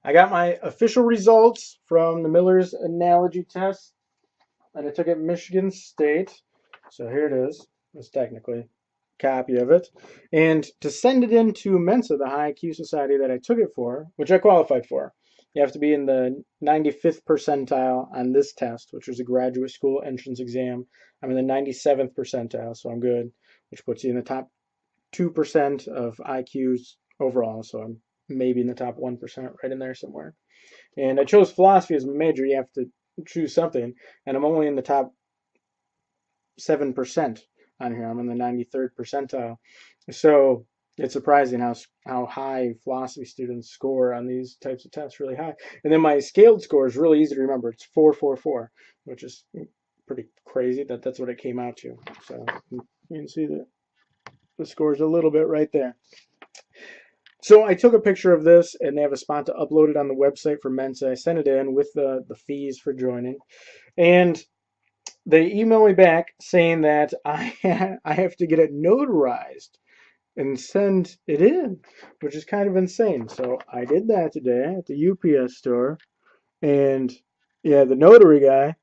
I got my official results from the Miller's analogy test that I took at Michigan State. So here it is. It's technically a copy of it. And to send it into Mensa, the high IQ society that I took it for, which I qualified for, you have to be in the 95th percentile on this test, which was a graduate school entrance exam. I'm in the 97th percentile, so I'm good, which puts you in the top 2% of IQs overall. So I'm maybe in the top 1%, right in there somewhere. And I chose philosophy as my major. You have to choose something, and I'm only in the top 7% on here. I'm in the 93rd percentile. So it's surprising how high philosophy students score on these types of tests, really high. And then my scaled score is really easy to remember. It's 444, which is pretty crazy that that's what it came out to. So you can see that the score is a little bit right there. So I took a picture of this, and they have a spot to upload it on the website for Mensa. I sent it in with the fees for joining, and they emailed me back saying that I have to get it notarized and send it in, which is kind of insane. So I did that today at the UPS store, and yeah, the notary guy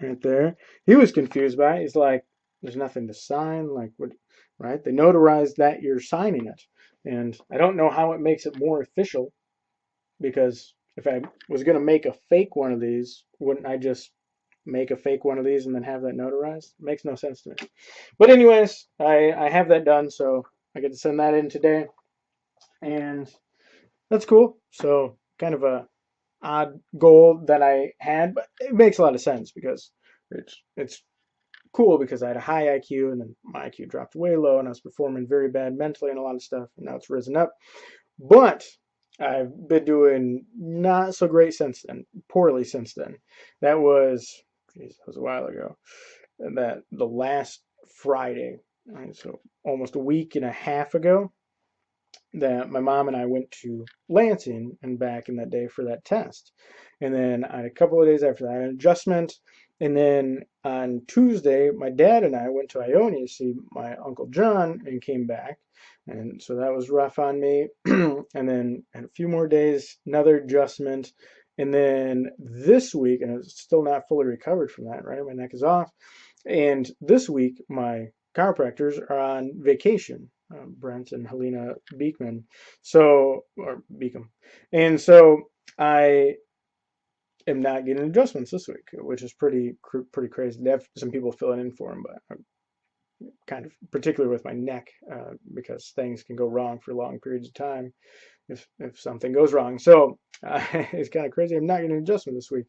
right there, he was confused by it. He's like, "There's nothing to sign, like what?" Right? They notarized that you're signing it. And I don't know how it makes it more official, because if I was going to make a fake one of these, wouldn't I just make a fake one of these and then have that notarized? It makes no sense to me. But anyways, I have that done, so I get to send that in today. And that's cool. So kind of a odd goal that I had, but it makes a lot of sense because it's cool because I had a high IQ and then my IQ dropped way low and I was performing very bad mentally and a lot of stuff, and now it's risen up. But I've been doing not so great since then, poorly since then. That was, geez, that was a while ago. That the last Friday, right, so almost a week and a half ago, that my mom and I went to Lansing and back in that day for that test. And then on a couple of days after that, an adjustment. And then on Tuesday, my dad and I went to Ionia to see my Uncle John and came back. And so that was rough on me. And then had a few more days, another adjustment. And then this week, and it's still not fully recovered from that, right? My neck is off. And this week, my chiropractors are on vacation, Brent and Helena Beekman, or Beacom. And so I am not getting adjustments this week, which is pretty crazy. They have some people filling in for them, but I'm kind of particular with my neck because things can go wrong for long periods of time if something goes wrong. So it's kind of crazy. I'm not getting an adjustment this week,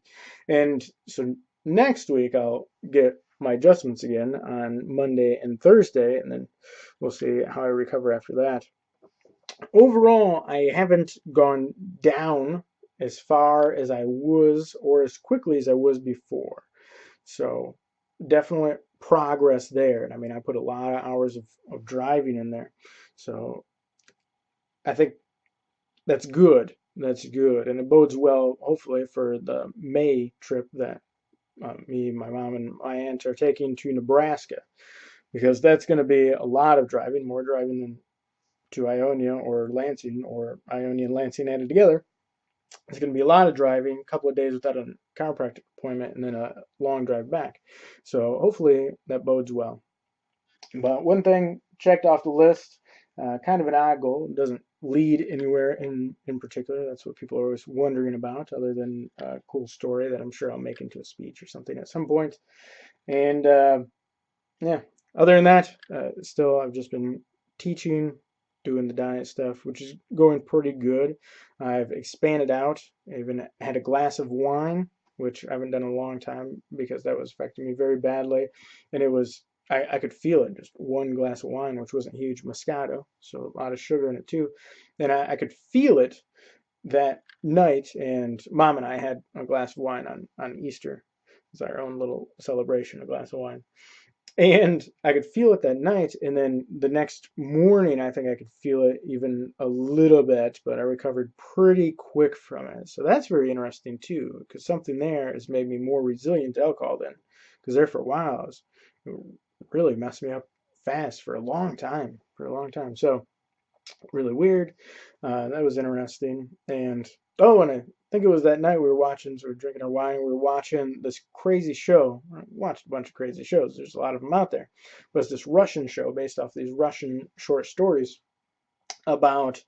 and so next week I'll get my adjustments again on Monday and Thursday, and then we'll see how I recover after that. Overall, I haven't gone down as far as I was or as quickly as I was before. So definitely progress there. And I mean, I put a lot of hours of driving in there. So I think that's good. That's good. And it bodes well, hopefully, for the May trip that me, my mom, and my aunt are taking to Nebraska, because that's going to be a lot of driving, more driving than to Ionia or Lansing, or Ionia and Lansing added together. It's going to be a lot of driving, a couple of days without a chiropractic appointment, and then a long drive back. So hopefully that bodes well. But one thing checked off the list, kind of an odd goal, it doesn't lead anywhere in particular. That's what people are always wondering about, other than a cool story that I'm sure I'll make into a speech or something at some point. And yeah, other than that, still I've just been teaching, doing the diet stuff, which is going pretty good. I've expanded out. I even had a glass of wine, which I haven't done in a long time because that was affecting me very badly. And it was, I could feel it, just one glass of wine, which wasn't huge, Moscato, so a lot of sugar in it too. And I could feel it that night, and Mom and I had a glass of wine on Easter. It's our own little celebration, a glass of wine. And I could feel it that night, and then the next morning, I think I could feel it even a little bit, but I recovered pretty quick from it. So that's very interesting too, because something there has made me more resilient to alcohol then. Because there for a while, it really messed me up fast for a long time, So Really weird. That was interesting. And oh, and I think it was that night we were watching, so we were drinking our wine. We were watching this crazy show. I watched a bunch of crazy shows. There's a lot of them out there, but it's this Russian show based off these Russian short stories about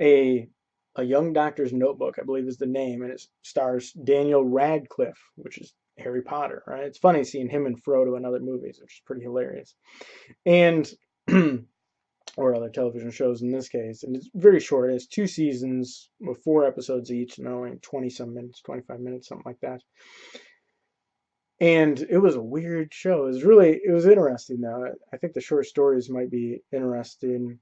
a a young doctor's notebook, I believe is the name, and it stars Daniel Radcliffe, which is Harry Potter, right? It's funny seeing him and Frodo in other movies, which is pretty hilarious. And or other television shows in this case. And it's very short. It's 2 seasons with 4 episodes each, and only 20 some minutes, 25 minutes, something like that. And it was a weird show. It was interesting though. I think the short stories might be interesting.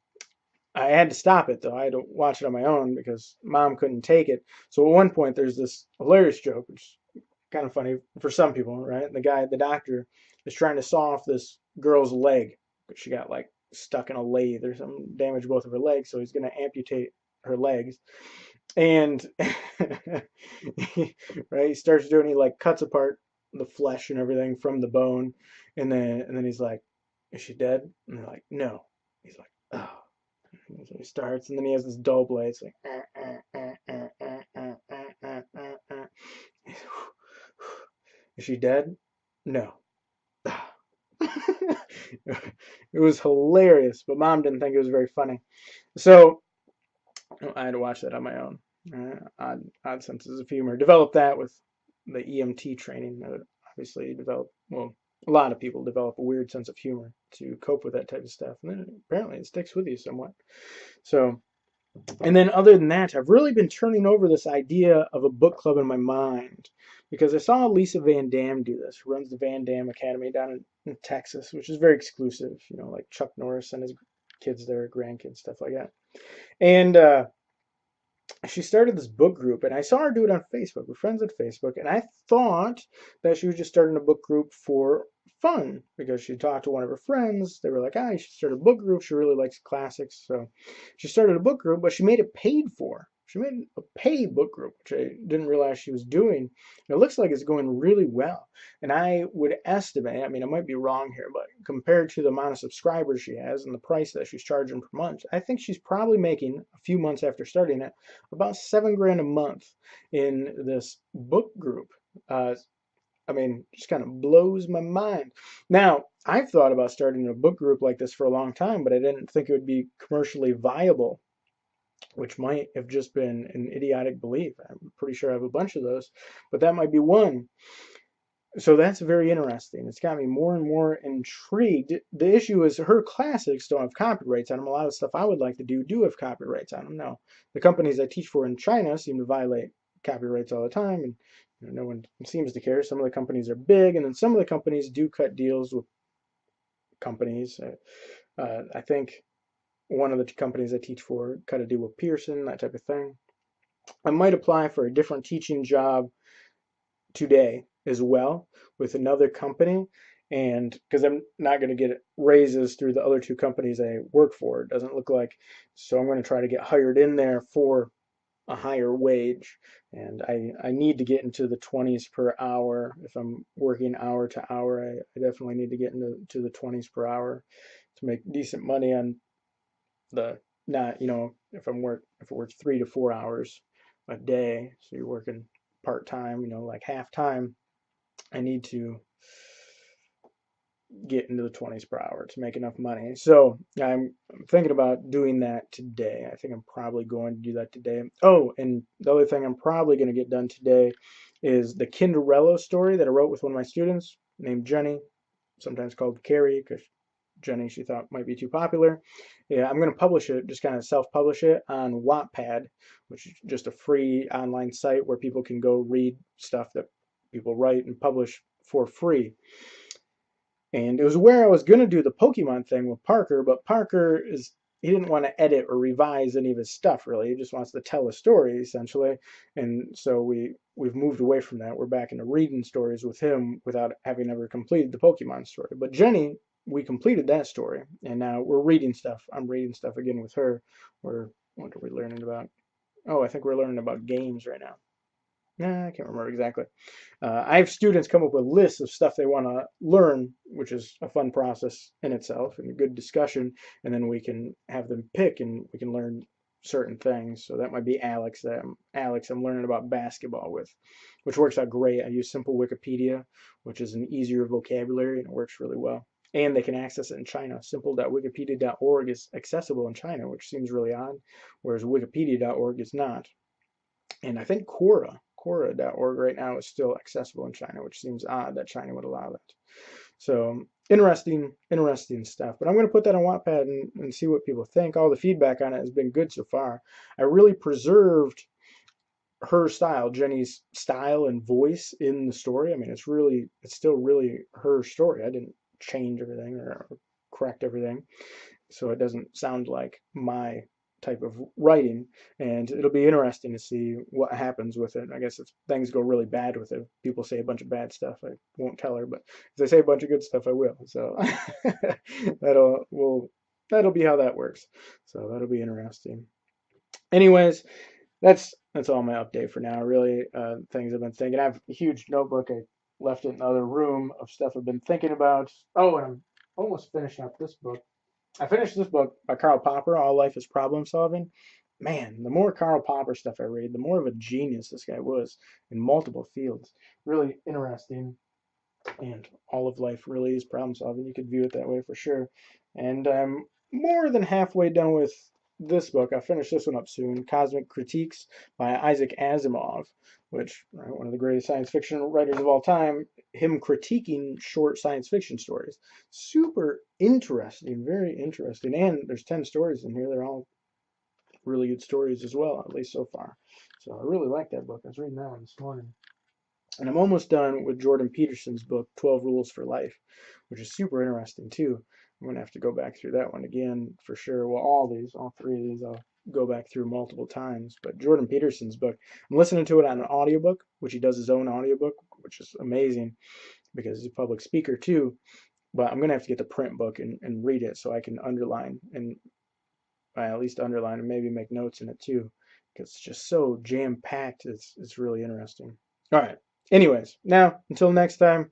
I had to stop it though. I had to watch it on my own because mom couldn't take it. So at one point there's this hilarious joke, which is kind of funny for some people, right? The doctor, is trying to saw off this girl's leg. She got like stuck in a lathe or something, damaged both of her legs, so he's going to amputate her legs. And right, he starts doing, he like cuts apart the flesh and everything from the bone, and then he's like, "Is she dead?" And they're like, "No." He's like, "Oh." And so he starts, and then he has this dull blade. It's like, "Is she dead?" "No." It was hilarious, but mom didn't think it was very funny. So I had to watch that on my own. Odd senses of humor. Developed that with the EMT training. Obviously, well, a lot of people develop a weird sense of humor to cope with that type of stuff. And then apparently it sticks with you somewhat. So, and then other than that, I've really been turning over this idea of a book club in my mind because I saw Lisa Van Dam do this, who runs the Van Dam Academy down in Texas, which is very exclusive, like Chuck Norris and his kids there, grandkids, stuff like that. And she started this book group, and I saw her do it on Facebook. We're friends at Facebook, and I thought that she was just starting a book group for fun because she talked to one of her friends. They were like, you should start a book group. She really likes classics, so she started a book group, but she made it paid for. She made a paid book group, which I didn't realize she was doing. And it looks like it's going really well. And I would estimate, I mean, I might be wrong here, but compared to the amount of subscribers she has and the price that she's charging per month, I think she's probably making, a few months after starting it, about $7,000 a month in this book group. I mean, just kind of blows my mind. Now, I've thought about starting a book group like this for a long time, but I didn't think it would be commercially viable, which might have just been an idiotic belief. I'm pretty sure I have a bunch of those, but that might be one. So that's very interesting. It's got me more and more intrigued. The issue is her classics don't have copyrights on them. A lot of stuff I would like to do have copyrights on them. Now, the companies I teach for in China seem to violate copyrights all the time, and no one seems to care. Some of the companies are big, and then some of the companies do cut deals with companies. I think one of the companies I teach for cut a deal with Pearson, that type of thing. I might apply for a different teaching job today as well with another company, and because I'm not going to get raises through the other two companies I work for, it doesn't look like. So I'm going to try to get hired in there for a higher wage, and I need to get into the 20s per hour. If I'm working hour to hour, I definitely need to get into the 20s per hour to make decent money on the, not, if it works 3 to 4 hours a day, so you're working part-time, like half-time, I need to get into the 20s per hour to make enough money. So I'm thinking about doing that today. I think I'm probably going to do that today. Oh, and the other thing I'm probably going to get done today is the Kinderello story that I wrote with one of my students named Jenny, sometimes called Carrie because Jenny she thought might be too popular. Yeah, I'm going to publish it, just kind of self-publish it on Wattpad, which is just a free online site where people can go read stuff that people write and publish for free. And it was where I was going to do the Pokemon thing with Parker, but he didn't want to edit or revise any of his stuff really. He just wants to tell a story essentially. And so we've moved away from that. We're back into reading stories with him without having ever completed the Pokemon story. But Jenny, we completed that story, and now we're reading stuff. I'm reading stuff again with her. What are we learning about? Oh, I think we're learning about games right now. Nah, I can't remember exactly. I have students come up with lists of stuff they want to learn, which is a fun process in itself and a good discussion. And then we can have them pick, and we can learn certain things. So that might be Alex. Alex, I'm learning about basketball with, which works out great. I use Simple Wikipedia, which is an easier vocabulary, and it works really well. And they can access it in China. Simple.wikipedia.org is accessible in China, which seems really odd, whereas wikipedia.org is not. And I think Quora.org right now is still accessible in China, which seems odd that China would allow that. So interesting stuff. But I'm going to put that on Wattpad and see what people think. All the feedback on it has been good so far. I really preserved her style, Jenny's style and voice in the story. I mean, it's still really her story. I didn't change everything or correct everything, so it doesn't sound like my type of writing. And it'll be interesting to see what happens with it. I guess if things go really bad with it, people say a bunch of bad stuff, I won't tell her, but if they say a bunch of good stuff, I will. So that'll be how that works. So that'll be interesting. Anyways, that's all my update for now. Really, things I've been thinking. I have a huge notebook. I left it in another room of stuff I've been thinking about. Oh, and I'm almost finishing up this book. I finished this book by Karl Popper, All Life is Problem Solving. Man, the more Karl Popper stuff I read, the more of a genius this guy was in multiple fields. Really interesting, and all of life really is problem solving. You could view it that way for sure. And I'm more than halfway done with this book. I'll finish this one up soon, Cosmic Critiques by Isaac Asimov, which one of the greatest science fiction writers of all time, him critiquing short science fiction stories. Super interesting, very interesting. And there's 10 stories in here. They're all really good stories as well, at least so far. So I really like that book. I was reading that one this morning. And I'm almost done with Jordan Peterson's book, 12 Rules for Life, which is super interesting too. I'm going to have to go back through that one again for sure. Well, all three of these, I'll go back through multiple times. But Jordan Peterson's book, I'm listening to it on an audiobook, which he does his own audiobook, which is amazing because he's a public speaker too. But I'm going to have to get the print book and read it so I can underline and at least underline and maybe make notes in it too, because it's just so jam packed. It's really interesting. All right. Anyways, now until next time,